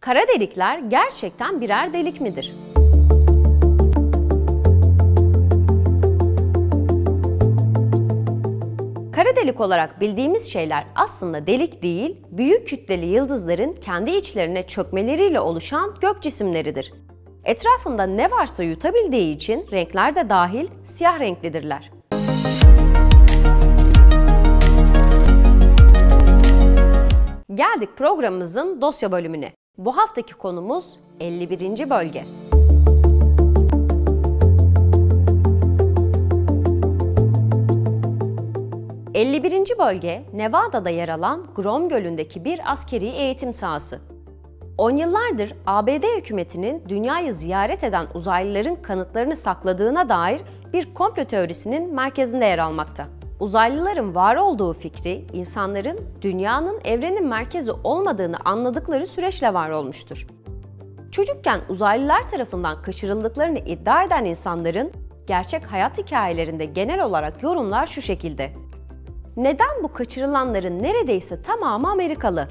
Kara delikler gerçekten birer delik midir? Kara delik olarak bildiğimiz şeyler aslında delik değil, büyük kütleli yıldızların kendi içlerine çökmeleriyle oluşan gök cisimleridir. Etrafında ne varsa yutabildiği için renkler de dahil siyah renklidirler. Geldik programımızın dosya bölümüne. Bu haftaki konumuz 51. bölge. 51. bölge, Nevada'da yer alan Grom Gölü'ndeki bir askeri eğitim sahası. 10 yıllardır ABD hükümetinin dünyayı ziyaret eden uzaylıların kanıtlarını sakladığına dair bir komplo teorisinin merkezinde yer almakta. Uzaylıların var olduğu fikri, insanların dünyanın evrenin merkezi olmadığını anladıkları süreçle var olmuştur. Çocukken uzaylılar tarafından kaçırıldıklarını iddia eden insanların gerçek hayat hikayelerinde genel olarak yorumlar şu şekilde: neden bu kaçırılanların neredeyse tamamı Amerikalı?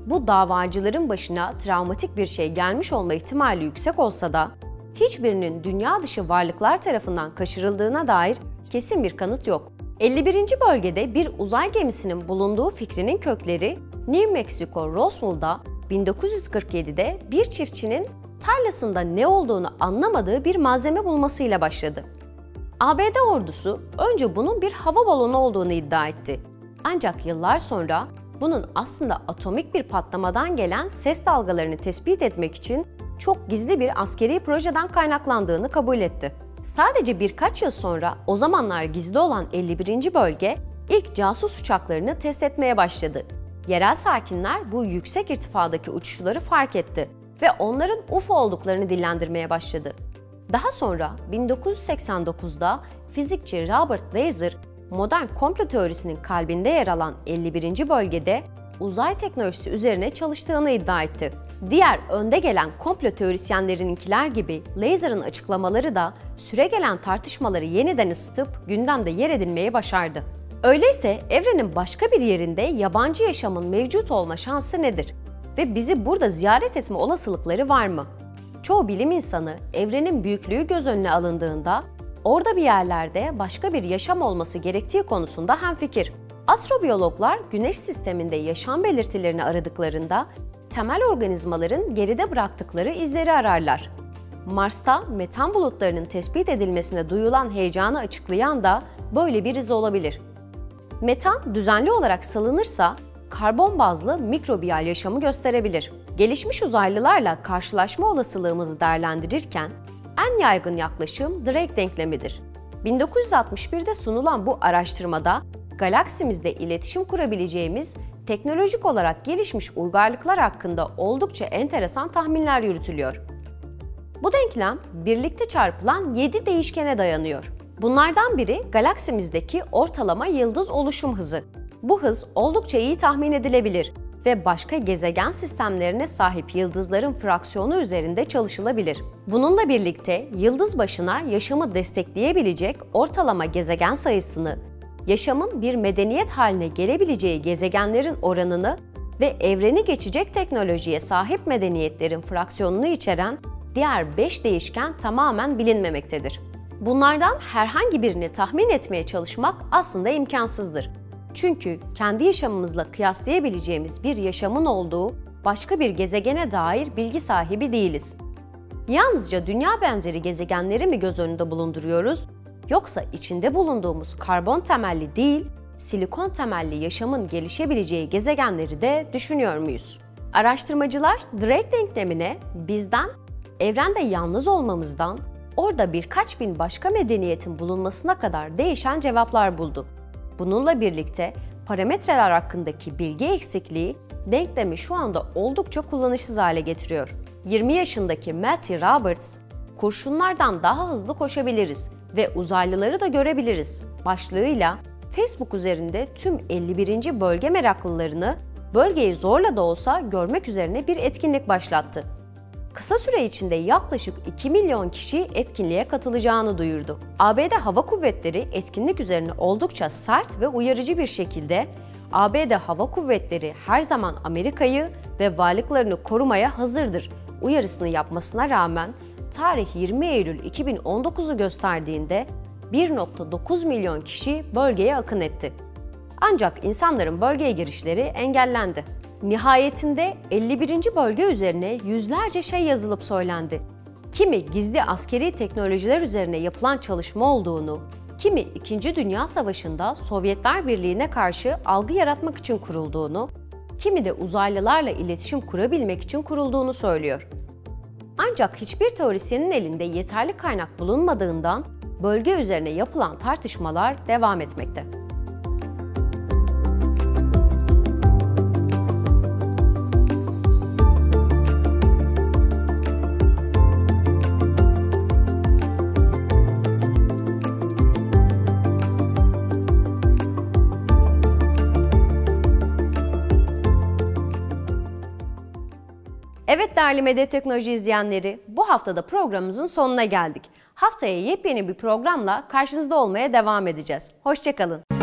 Bu davacıların başına travmatik bir şey gelmiş olma ihtimali yüksek olsa da hiçbirinin dünya dışı varlıklar tarafından kaçırıldığına dair kesin bir kanıt yok. 51. bölgede bir uzay gemisinin bulunduğu fikrinin kökleri New Mexico Roswell'da 1947'de bir çiftçinin tarlasında ne olduğunu anlamadığı bir malzeme bulmasıyla başladı. ABD ordusu önce bunun bir hava balonu olduğunu iddia etti. Ancak yıllar sonra bunun aslında atomik bir patlamadan gelen ses dalgalarını tespit etmek için çok gizli bir askeri projeden kaynaklandığını kabul etti. Sadece birkaç yıl sonra o zamanlar gizli olan 51. bölge ilk casus uçaklarını test etmeye başladı. Yerel sakinler bu yüksek irtifadaki uçuşları fark etti ve onların UFO olduklarını dillendirmeye başladı. Daha sonra 1989'da fizikçi Robert Lazar, modern komplo teorisinin kalbinde yer alan 51. bölgede uzay teknolojisi üzerine çalıştığını iddia etti. Diğer önde gelen komplo teorisyenlerinkiler gibi Lazar'ın açıklamaları da süregelen tartışmaları yeniden ısıtıp gündemde yer edinmeyi başardı. Öyleyse evrenin başka bir yerinde yabancı yaşamın mevcut olma şansı nedir? Ve bizi burada ziyaret etme olasılıkları var mı? Çoğu bilim insanı evrenin büyüklüğü göz önüne alındığında orada bir yerlerde başka bir yaşam olması gerektiği konusunda hemfikir. Astrobiyologlar Güneş sisteminde yaşam belirtilerini aradıklarında temel organizmaların geride bıraktıkları izleri ararlar. Mars'ta metan bulutlarının tespit edilmesine duyulan heyecanı açıklayan da böyle bir iz olabilir. Metan düzenli olarak salınırsa karbon bazlı mikrobiyal yaşamı gösterebilir. Gelişmiş uzaylılarla karşılaşma olasılığımızı değerlendirirken en yaygın yaklaşım Drake denklemidir. 1961'de sunulan bu araştırmada galaksimizde iletişim kurabileceğimiz teknolojik olarak gelişmiş uygarlıklar hakkında oldukça enteresan tahminler yürütülüyor. Bu denklem birlikte çarpılan 7 değişkene dayanıyor. Bunlardan biri galaksimizdeki ortalama yıldız oluşum hızı. Bu hız oldukça iyi tahmin edilebilir ve başka gezegen sistemlerine sahip yıldızların fraksiyonu üzerinde çalışılabilir. Bununla birlikte yıldız başına yaşamı destekleyebilecek ortalama gezegen sayısını, yaşamın bir medeniyet haline gelebileceği gezegenlerin oranını ve evreni geçecek teknolojiye sahip medeniyetlerin fraksiyonunu içeren diğer 5 değişken tamamen bilinmemektedir. Bunlardan herhangi birini tahmin etmeye çalışmak aslında imkansızdır. Çünkü kendi yaşamımızla kıyaslayabileceğimiz bir yaşamın olduğu başka bir gezegene dair bilgi sahibi değiliz. Yalnızca dünya benzeri gezegenleri mi göz önünde bulunduruyoruz, yoksa içinde bulunduğumuz karbon temelli değil, silikon temelli yaşamın gelişebileceği gezegenleri de düşünüyor muyuz? Araştırmacılar Drake denklemine bizden, evrende yalnız olmamızdan, orada birkaç bin başka medeniyetin bulunmasına kadar değişen cevaplar buldu. Bununla birlikte parametreler hakkındaki bilgi eksikliği denklemi şu anda oldukça kullanışsız hale getiriyor. 20 yaşındaki Matthew Roberts, "Kurşunlardan daha hızlı koşabiliriz ve uzaylıları da görebiliriz" başlığıyla Facebook üzerinde tüm 51. bölge meraklılarını bölgeyi zorla da olsa görmek üzerine bir etkinlik başlattı. Kısa süre içinde yaklaşık 2 milyon kişi etkinliğe katılacağını duyurdu. ABD Hava Kuvvetleri etkinlik üzerine oldukça sert ve uyarıcı bir şekilde ABD Hava Kuvvetleri her zaman Amerika'yı ve varlıklarını korumaya hazırdır uyarısını yapmasına rağmen tarih 20 Eylül 2019'u gösterdiğinde 1,9 milyon kişi bölgeye akın etti. Ancak insanların bölgeye girişleri engellendi. Nihayetinde 51. bölge üzerine yüzlerce şey yazılıp söylendi. Kimi gizli askeri teknolojiler üzerine yapılan çalışma olduğunu, kimi 2. Dünya Savaşı'nda Sovyetler Birliği'ne karşı algı yaratmak için kurulduğunu, kimi de uzaylılarla iletişim kurabilmek için kurulduğunu söylüyor. Ancak hiçbir teorisyenin elinde yeterli kaynak bulunmadığından bölge üzerine yapılan tartışmalar devam etmekte. Evet değerli Medya Teknoloji izleyenleri, bu haftada programımızın sonuna geldik. Haftaya yepyeni bir programla karşınızda olmaya devam edeceğiz. Hoşça kalın.